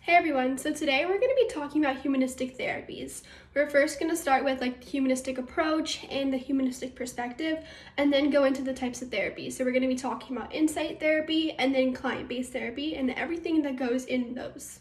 Hey everyone, so today we're going to be talking about humanistic therapies. We're first going to start with the humanistic approach and the humanistic perspective, and then go into the types of therapy. So we're going to be talking about insight therapy and then client-based therapy and everything that goes in those.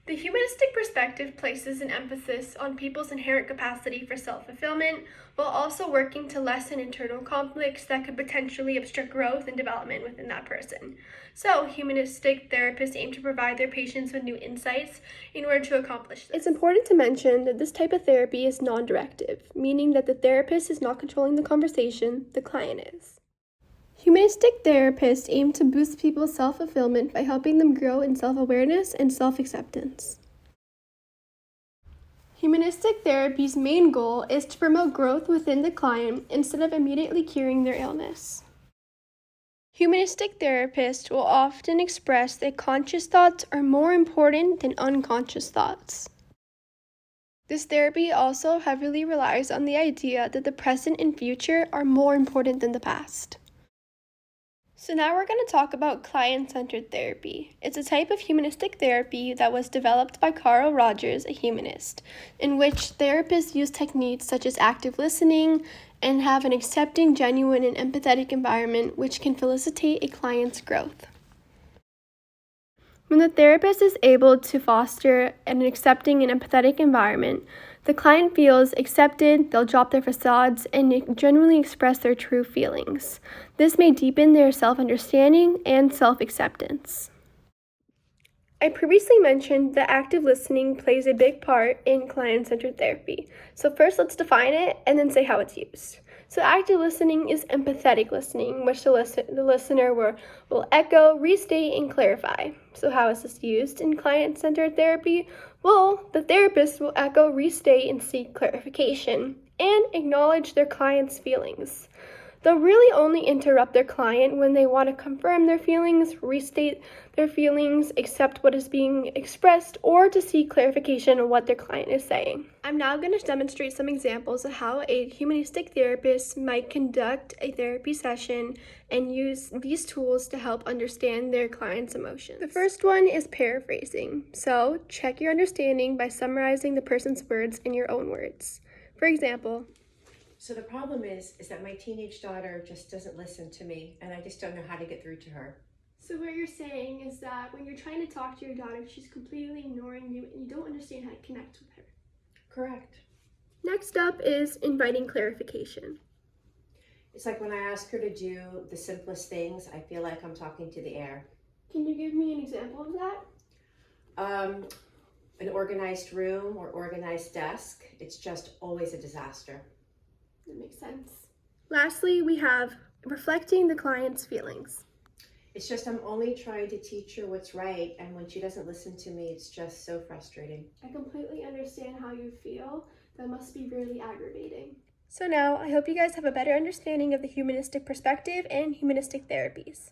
The humanistic perspective places an emphasis on people's inherent capacity for self-fulfillment, while also working to lessen internal conflicts that could potentially obstruct growth and development within that person. So, humanistic therapists aim to provide their patients with new insights in order to accomplish this. It's important to mention that this type of therapy is non-directive, meaning that the therapist is not controlling the conversation, the client is. Humanistic therapists aim to boost people's self-fulfillment by helping them grow in self-awareness and self-acceptance. Humanistic therapy's main goal is to promote growth within the client instead of immediately curing their illness. Humanistic therapists will often express that conscious thoughts are more important than unconscious thoughts. This therapy also heavily relies on the idea that the present and future are more important than the past. So now we're going to talk about client-centered therapy. It's a type of humanistic therapy that was developed by Carl Rogers, a humanist, in which therapists use techniques such as active listening and have an accepting, genuine, and empathetic environment which can facilitate a client's growth. When the therapist is able to foster an accepting and empathetic environment, the client feels accepted, they'll drop their facades, and genuinely express their true feelings. This may deepen their self-understanding and self-acceptance. I previously mentioned that active listening plays a big part in client-centered therapy. So first let's define it and then say how it's used. So active listening is empathetic listening, which the listener will echo, restate, and clarify. So how is this used in client-centered therapy? Well, the therapist will echo, restate, and seek clarification, and acknowledge their client's feelings. They'll really only interrupt their client when they want to confirm their feelings, restate their feelings, accept what is being expressed, or to seek clarification on what their client is saying. I'm now going to demonstrate some examples of how a humanistic therapist might conduct a therapy session and use these tools to help understand their client's emotions. The first one is paraphrasing. So, check your understanding by summarizing the person's words in your own words. For example, so the problem is that my teenage daughter just doesn't listen to me, and I just don't know how to get through to her. So what you're saying is that when you're trying to talk to your daughter, she's completely ignoring you and you don't understand how to connect with her. Correct. Next up is inviting clarification. It's like when I ask her to do the simplest things, I feel like I'm talking to the air. Can you give me an example of that? An organized room or organized desk, it's just always a disaster. That makes sense. Lastly, we have reflecting the client's feelings. It's just I'm only trying to teach her what's right, and when she doesn't listen to me, it's just so frustrating. I completely understand how you feel. That must be really aggravating. So now, I hope you guys have a better understanding of the humanistic perspective and humanistic therapies.